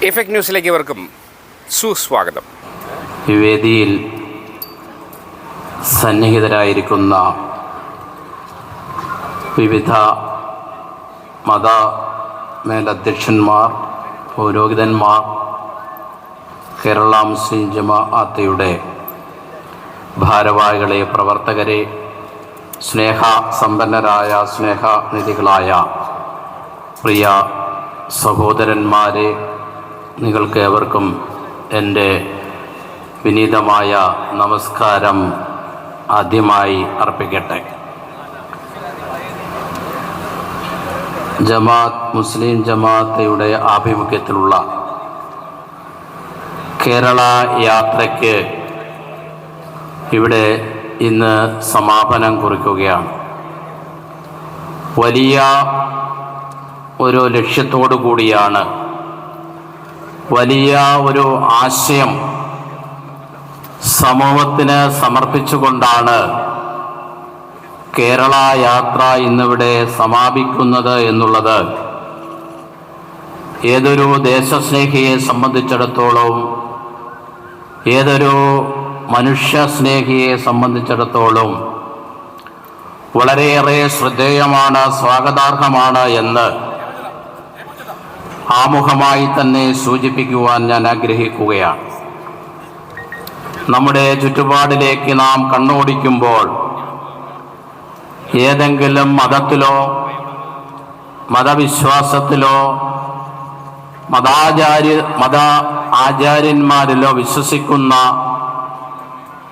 Effect ന്യൂസിലേക്ക് ഇവർക്കും സുസ്വാഗതം. ഈ വേദിയിൽ സന്നിഹിതരായിരിക്കുന്ന വിവിധ മത മേലധ്യക്ഷന്മാർ, പുരോഹിതന്മാർ, കേരള മുസ്ലിം ജമാഅത്തിന്റെ ഭാരവാഹികളെ, പ്രവർത്തകരെ, സ്നേഹസമ്പന്നരായ സ്നേഹനിധികളായ പ്രിയ സഹോദരന്മാരെ, നിങ്ങൾക്കേവർക്കും എൻ്റെ വിനീതമായ നമസ്കാരം ആദ്യമായി അർപ്പിക്കട്ടെ. മുസ്ലിം ജമാഅത്തിന്റെ ആഭിമുഖ്യത്തിലുള്ള കേരള യാത്രയ്ക്ക് ഇവിടെ ഇന്ന് സമാപനം കുറിക്കുകയാണ്. വലിയ ഒരു ലക്ഷ്യത്തോടു കൂടിയാണ്, വലിയ ഒരു ആശയം സമൂഹത്തിന് സമർപ്പിച്ചുകൊണ്ടാണ് കേരള യാത്ര ഇന്നിവിടെ സമാപിക്കുന്നത് എന്നുള്ളത് ഏതൊരു ദേശസ്നേഹിയെ സംബന്ധിച്ചിടത്തോളം, ഏതൊരു മനുഷ്യസ്നേഹിയെ സംബന്ധിച്ചിടത്തോളം വളരെയേറെ ശ്രദ്ധേയമാണ്, സ്വാഗതാർഹമാണ് എന്ന് ആമുഖമായി തന്നെ സൂചിപ്പിക്കുവാൻ ഞാൻ ആഗ്രഹിക്കുകയാണ്. നമ്മുടെ ചുറ്റുപാടിലേക്ക് നാം കണ്ണോടിക്കുമ്പോൾ ഏതെങ്കിലും മതത്തിലോ മതവിശ്വാസത്തിലോ മത ആചാര്യന്മാരിലോ വിശ്വസിക്കുന്ന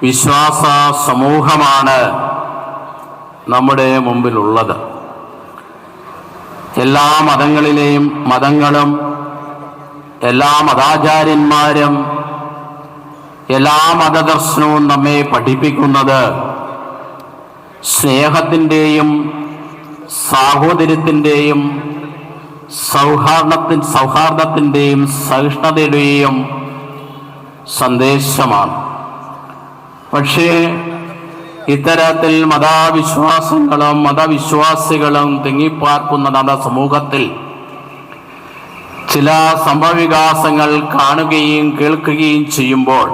വിശ്വാസ സമൂഹമാണ് നമ്മുടെ മുമ്പിലുള്ളത്. എല്ലാ മതങ്ങളും എല്ലാ മതാചാര്യന്മാരും എല്ലാ മതദർശനവും നമ്മെ പഠിപ്പിക്കുന്നത് സ്നേഹത്തിൻ്റെയും സാഹോദര്യത്തിൻ്റെയും സൗഹാർദ്ദത്തിൻ്റെയും സഹിഷ്ണുതയുടെയും സന്ദേശമാണ്. പക്ഷേ ഇത്തരത്തിൽ മതവിശ്വാസങ്ങളും മതവിശ്വാസികളും തിങ്ങിപ്പാർക്കുന്ന നമ്മുടെ സമൂഹത്തിൽ ചില സംഭവവികാസങ്ങൾ കാണുകയും കേൾക്കുകയും ചെയ്യുമ്പോൾ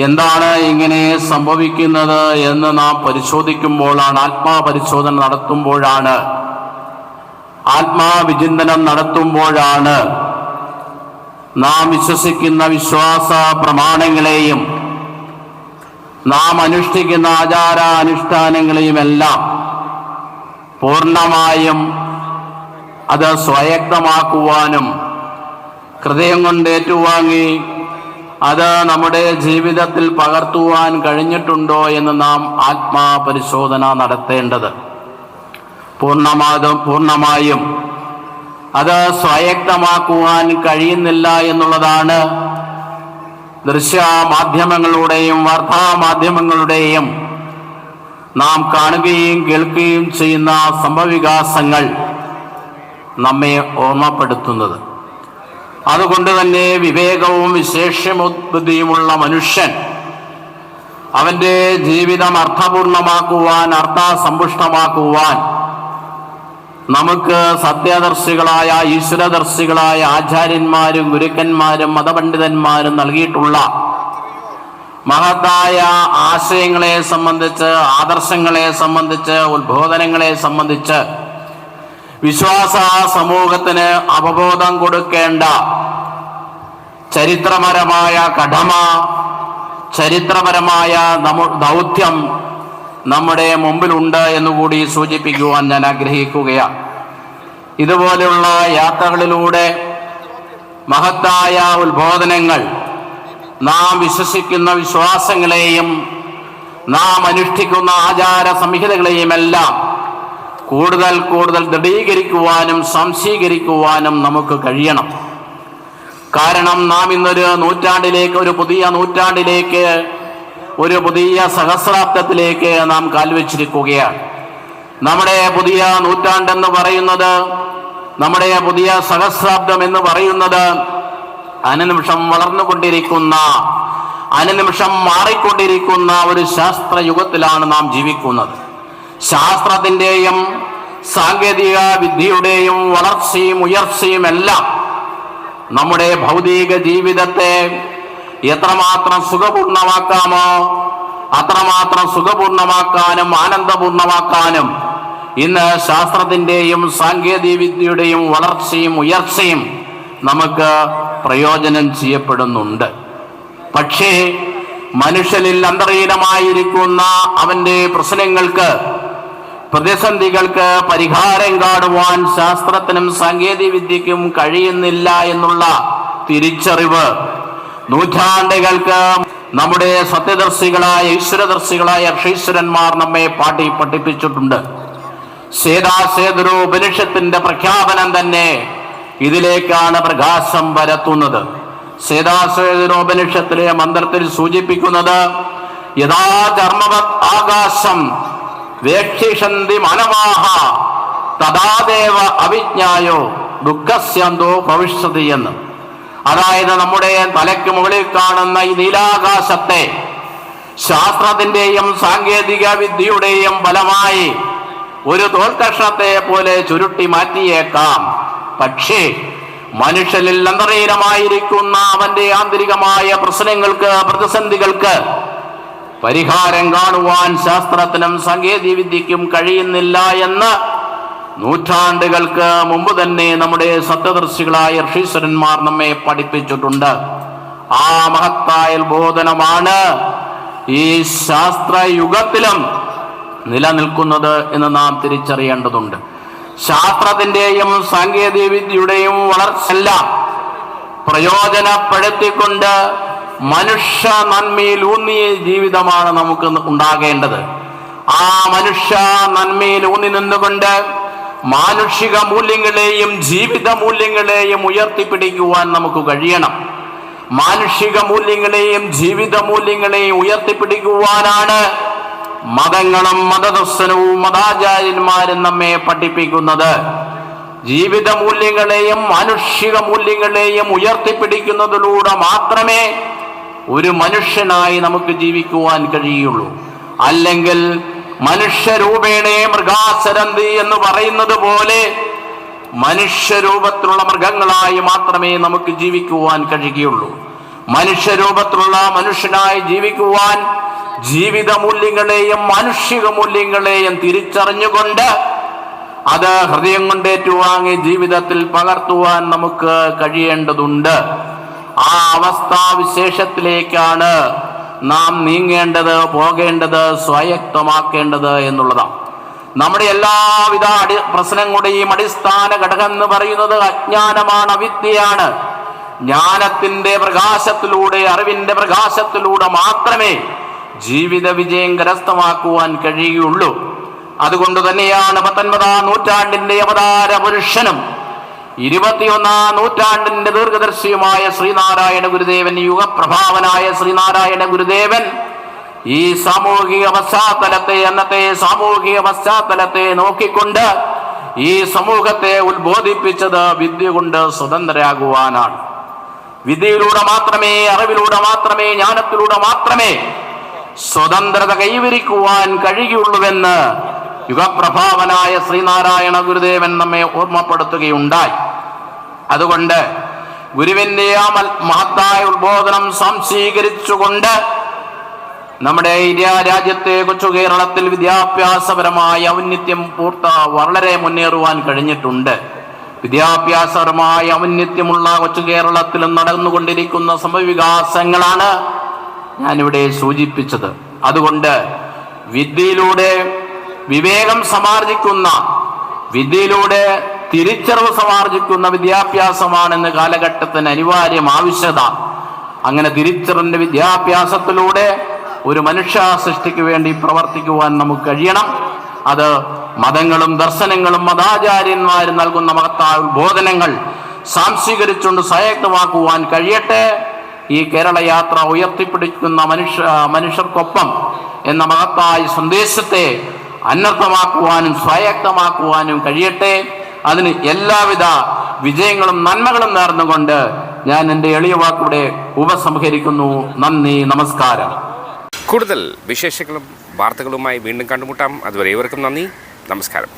എന്താണ് ഇങ്ങനെ സംഭവിക്കുന്നത് എന്ന് നാം പരിശോധിക്കുമ്പോഴാണ്, ആത്മാപരിശോധന നടത്തുമ്പോഴാണ്, ആത്മാവിചിന്തനം നടത്തുമ്പോഴാണ് നാം വിശ്വസിക്കുന്ന വിശ്വാസ പ്രമാണങ്ങളെയും നാം അനുഷ്ഠിക്കുന്ന ആചാര അനുഷ്ഠാനങ്ങളെയുമെല്ലാം പൂർണ്ണമായും അത് സ്വായത്തമാക്കുവാനും ഹൃദയം കൊണ്ട് ഏറ്റുവാങ്ങി അത് നമ്മുടെ ജീവിതത്തിൽ പകർത്തുവാൻ കഴിഞ്ഞിട്ടുണ്ടോ എന്ന് നാം ആത്മാപരിശോധന നടത്തേണ്ടത്. പൂർണ്ണമായും അത് സ്വായത്തമാക്കുവാൻ കഴിയുന്നില്ല എന്നുള്ളതാണ് ദൃശ്യമാധ്യമങ്ങളുടെയും വാർത്താമാധ്യമങ്ങളുടെയും നാം കാണുകയും കേൾക്കുകയും ചെയ്യുന്ന സംഭവവികാസങ്ങൾ നമ്മെ ഓർമ്മപ്പെടുത്തുന്നത്. അതുകൊണ്ട് തന്നെ വിവേകവും വിശേഷബുദ്ധിയുമുള്ള മനുഷ്യൻ അവൻ്റെ ജീവിതം അർത്ഥപൂർണമാക്കുവാൻ, അർത്ഥസമ്പുഷ്ടമാക്കുവാൻ നമുക്ക് സത്യദർശികളായ, ഈശ്വരദർശികളായ ആചാര്യന്മാരും ഗുരുക്കന്മാരും മതപണ്ഡിതന്മാരും നൽകിയിട്ടുള്ള മഹത്തായ ആശയങ്ങളെ സംബന്ധിച്ച്, ആദർശങ്ങളെ സംബന്ധിച്ച്, ഉത്ബോധനങ്ങളെ സംബന്ധിച്ച് വിശ്വാസ സമൂഹത്തിന് അവബോധം കൊടുക്കേണ്ട ചരിത്രപരമായ കടമ, ചരിത്രപരമായ ദൗത്യം നമ്മുടെ മുമ്പിലുണ്ട് എന്നുകൂടി സൂചിപ്പിക്കുവാൻ ഞാൻ ആഗ്രഹിക്കുകയാണ്. ഇതുപോലെയുള്ള യാത്രകളിലൂടെ മഹത്തായ ഉത്ബോധനങ്ങൾ, നാം വിശ്വസിക്കുന്ന വിശ്വാസങ്ങളെയും നാം അനുഷ്ഠിക്കുന്ന ആചാര സംഹിതകളെയും എല്ലാം കൂടുതൽ ദൃഢീകരിക്കുവാനും സംശീകരിക്കുവാനും നമുക്ക് കഴിയണം. കാരണം നാം ഇന്നൊരു നൂറ്റാണ്ടിലേക്ക്, ഒരു പുതിയ നൂറ്റാണ്ടിലേക്ക്, ഒരു പുതിയ സഹസ്രാബ്ദത്തിലേക്ക് നാം കാൽവെച്ചിരിക്കുകയാണ്. നമ്മുടെ പുതിയ നൂറ്റാണ്ടെന്ന് പറയുന്നത്, നമ്മുടെ പുതിയ സഹസ്രാബ്ദം എന്ന് പറയുന്നത് അനുനിമിഷം വളർന്നുകൊണ്ടിരിക്കുന്ന, അനുനിമിഷം മാറിക്കൊണ്ടിരിക്കുന്ന ഒരു ശാസ്ത്രയുഗത്തിലാണ് നാം ജീവിക്കുന്നത്. ശാസ്ത്രത്തിൻ്റെയും സാങ്കേതിക വിദ്യയുടെയും വളർച്ചയും ഉയർച്ചയും എല്ലാം നമ്മുടെ ഭൗതിക ജീവിതത്തെ എത്രമാത്രം സുഖപൂർണമാക്കാമോ അത്രമാത്രം സുഖപൂർണമാക്കാനും ആനന്ദപൂർണമാക്കാനും ഇന്ന് ശാസ്ത്രത്തിൻ്റെയും സാങ്കേതിക വിദ്യയുടെയും വളർച്ചയും ഉയർച്ചയും നമുക്ക് പ്രയോജനം ചെയ്യപ്പെടുന്നുണ്ട്. പക്ഷേ മനുഷ്യനിൽ അന്തർലീനമായിരിക്കുന്ന അവൻ്റെ പ്രശ്നങ്ങൾക്ക്, പ്രതിസന്ധികൾക്ക് പരിഹാരം കാണുവാൻ ശാസ്ത്രത്തിനും സാങ്കേതിക വിദ്യയ്ക്കും കഴിയുന്നില്ല എന്നുള്ള തിരിച്ചറിവ് നൂറ്റാണ്ടുകൾക്ക് നമ്മുടെ സത്യദർശികളായ ഈശ്വരദർശികളായ ഋഷീശ്വരന്മാർ നമ്മെ പഠിപ്പിച്ചിട്ടുണ്ട്. ഉപനിഷത്തിന്റെ പ്രഖ്യാപനം തന്നെ ഇതിലേക്കാണ് പ്രകാശം പരത്തുന്നത്. ഉപനിഷത്തിലെ മന്ത്രത്തിൽ സൂചിപ്പിക്കുന്നത് യഥാ ചർമ്മവത് ആകാശം വേക്ഷിഷന്തി മനവാഹ തഥാദേവ അവിജ്ഞായോ ദുഃഖസ്യന്തോ ഭവിഷ്യതി എന്ന്. അതായത് നമ്മുടെ തലയ്ക്ക് മുകളിൽ കാണുന്ന ഈ നീലാകാശത്തെ ശാസ്ത്രത്തിന്റെയും സാങ്കേതിക വിദ്യയുടെയും ഫലമായി ഒരു തോൽക്കഷണത്തെ പോലെ ചുരുട്ടി മാറ്റിയേക്കാം. പക്ഷേ മനുഷ്യനിൽ അന്തർലീനമായിരിക്കുന്ന അവന്റെ ആന്തരികമായ പ്രശ്നങ്ങൾക്ക്, പ്രതിസന്ധികൾക്ക് പരിഹാരം കാണുവാൻ ശാസ്ത്രത്തിനും സാങ്കേതിക വിദ്യയ്ക്കും കഴിയുന്നില്ല എന്ന് നൂറ്റാണ്ടുകൾക്ക് മുമ്പ് തന്നെ നമ്മുടെ സത്യദർശികളായ ഋഷീശ്വരന്മാർ നമ്മെ പഠിപ്പിച്ചിട്ടുണ്ട്. ആ മഹത്തായ ബോധനമാണ് ഈ ശാസ്ത്രയുഗത്തിലും നിലനിൽക്കുന്നത് എന്ന് നാം തിരിച്ചറിയേണ്ടതുണ്ട്. ശാസ്ത്രത്തിന്റെയും സാങ്കേതിക വിദ്യയുടെയും വളർച്ചയെല്ലാം പ്രയോജനപ്പെടുത്തിക്കൊണ്ട് മനുഷ്യ നന്മയിൽ ഊന്നിയ ജീവിതമാണ് നമുക്ക് ഉണ്ടാകേണ്ടത്. ആ മനുഷ്യ നന്മയിൽ ഊന്നി നിന്നുകൊണ്ട് മാനുഷിക മൂല്യങ്ങളെയും ജീവിത മൂല്യങ്ങളെയും ഉയർത്തിപ്പിടിക്കുവാൻ നമുക്ക് കഴിയണം. മാനുഷിക മൂല്യങ്ങളെയും ജീവിത മൂല്യങ്ങളെയും ഉയർത്തിപ്പിടിക്കുവാനാണ് മതങ്ങളും മതദർശനവും മതാചാര്യന്മാരും നമ്മെ പഠിപ്പിക്കുന്നത്. ജീവിത മൂല്യങ്ങളെയും മാനുഷിക മൂല്യങ്ങളെയും ഉയർത്തിപ്പിടിക്കുന്നതിലൂടെ മാത്രമേ ഒരു മനുഷ്യനായി നമുക്ക് ജീവിക്കുവാൻ കഴിയുള്ളൂ. അല്ലെങ്കിൽ മനുഷ്യരൂപേണേ മൃഗാസരന്തി എന്ന് പറയുന്നത് പോലെ മനുഷ്യരൂപത്തിലുള്ള മൃഗങ്ങളായി മാത്രമേ നമുക്ക് ജീവിക്കുവാൻ കഴിയുകയുള്ളൂ. മനുഷ്യരൂപത്തിലുള്ള മനുഷ്യനായി ജീവിക്കുവാൻ ജീവിത മൂല്യങ്ങളെയും മാനുഷിക മൂല്യങ്ങളെയും തിരിച്ചറിഞ്ഞുകൊണ്ട് അത് ഹൃദയം കൊണ്ട് ഏറ്റുവാങ്ങി ജീവിതത്തിൽ പകർത്തുവാൻ നമുക്ക് കഴിയേണ്ടതുണ്ട്. ആ അവസ്ഥാവിശേഷത്തിലേക്കാണ് നാം നീങ്ങേണ്ടത്, പോകേണ്ടത്, സ്വായത്തമാക്കേണ്ടത് എന്നുള്ളതാണ്. നമ്മുടെ എല്ലാവിധ പ്രശ്നങ്ങളുടെയും അടിസ്ഥാന ഘടകം എന്ന് പറയുന്നത് അജ്ഞാനമാണ്, അവിദ്യയാണ്. ജ്ഞാനത്തിന്റെ പ്രകാശത്തിലൂടെ, അറിവിന്റെ പ്രകാശത്തിലൂടെ മാത്രമേ ജീവിത വിജയം കരസ്ഥമാക്കുവാൻ കഴിയുള്ളൂ. അതുകൊണ്ട് തന്നെയാണ് 19-ാം നൂറ്റാണ്ടിന്റെ അവതാര പുരുഷനും 21-ാം നൂറ്റാണ്ടിന്റെ ദീർഘദർശിയുമായ ശ്രീനാരായണ ഗുരുദേവൻ, യുഗപ്രഭാവനായ ശ്രീനാരായണ ഗുരുദേവൻ ഈ സാമൂഹിക പശ്ചാത്തലത്തെ, അന്നത്തെ സാമൂഹിക പശ്ചാത്തലത്തെ നോക്കിക്കൊണ്ട് ഈ സമൂഹത്തെ ഉത്ബോധിപ്പിച്ചത് വിദ്യ കൊണ്ട് സ്വതന്ത്രരാകുവാനാണ്. വിദ്യയിലൂടെ മാത്രമേ, അറിവിലൂടെ മാത്രമേ, ജ്ഞാനത്തിലൂടെ മാത്രമേ സ്വതന്ത്രത കൈവരിക്കുവാൻ കഴിയുള്ളൂവെന്ന് യുഗപ്രഭാവനായ ശ്രീനാരായണ ഗുരുദേവൻ നമ്മെ ഓർമ്മപ്പെടുത്തുകയുണ്ടായി. അതുകൊണ്ട് ഗുരുവിന്റെ ആ മഹത്തായ ഉത്ബോധനം സംശീകരിച്ചുകൊണ്ട് നമ്മുടെ ഇന്ത്യ രാജ്യത്തെ കൊച്ചു കേരളത്തിൽ വിദ്യാഭ്യാസപരമായ ഔന്നത്യം വളരെ മുന്നേറുവാൻ കഴിഞ്ഞിട്ടുണ്ട്. വിദ്യാഭ്യാസപരമായ ഔന്നത്യമുള്ള കൊച്ചു കേരളത്തിലും നടന്നുകൊണ്ടിരിക്കുന്ന സംഭവവികാസങ്ങളാണ് ഞാനിവിടെ സൂചിപ്പിച്ചത്. അതുകൊണ്ട് വിദ്യയിലൂടെ വിവേകം സമാർജിക്കുന്ന, വിദ്യയിലൂടെ തിരിച്ചറിവ് സമാർജിക്കുന്ന വിദ്യാഭ്യാസമാണെന്ന് കാലഘട്ടത്തിന് അനിവാര്യം ആവശ്യത. അങ്ങനെ തിരിച്ചറിവിന്റെ വിദ്യാഭ്യാസത്തിലൂടെ ഒരു മനുഷ്യ സൃഷ്ടിക്ക് വേണ്ടി പ്രവർത്തിക്കുവാൻ നമുക്ക് കഴിയണം. അത് മതങ്ങളും ദർശനങ്ങളും മതാചാര്യന്മാരും നൽകുന്ന മഹത്തായ ഉത്ബോധനങ്ങൾ സാംശീകരിച്ചുകൊണ്ട് സ്വായത്തമാക്കുവാൻ കഴിയട്ടെ. ഈ കേരള യാത്ര ഉയർത്തിപ്പിടിക്കുന്ന മനുഷ്യർക്കൊപ്പം എന്ന മഹത്തായ സന്ദേശത്തെ അനർത്ഥമാക്കുവാനും സ്വായത്തമാക്കുവാനും കഴിയട്ടെ. അതിന് എല്ലാവിധ വിജയങ്ങളും നന്മകളും നേർന്നുകൊണ്ട് ഞാൻ എൻ്റെ എളിയ വാക്കുകൂടെ ഉപസംഹരിക്കുന്നു. നന്ദി, നമസ്കാരം. കൂടുതൽ വിശേഷങ്ങളും വാർത്തകളുമായി വീണ്ടും കണ്ടുമുട്ടാം. അതുവരെ ഏവർക്കും നന്ദി, നമസ്കാരം.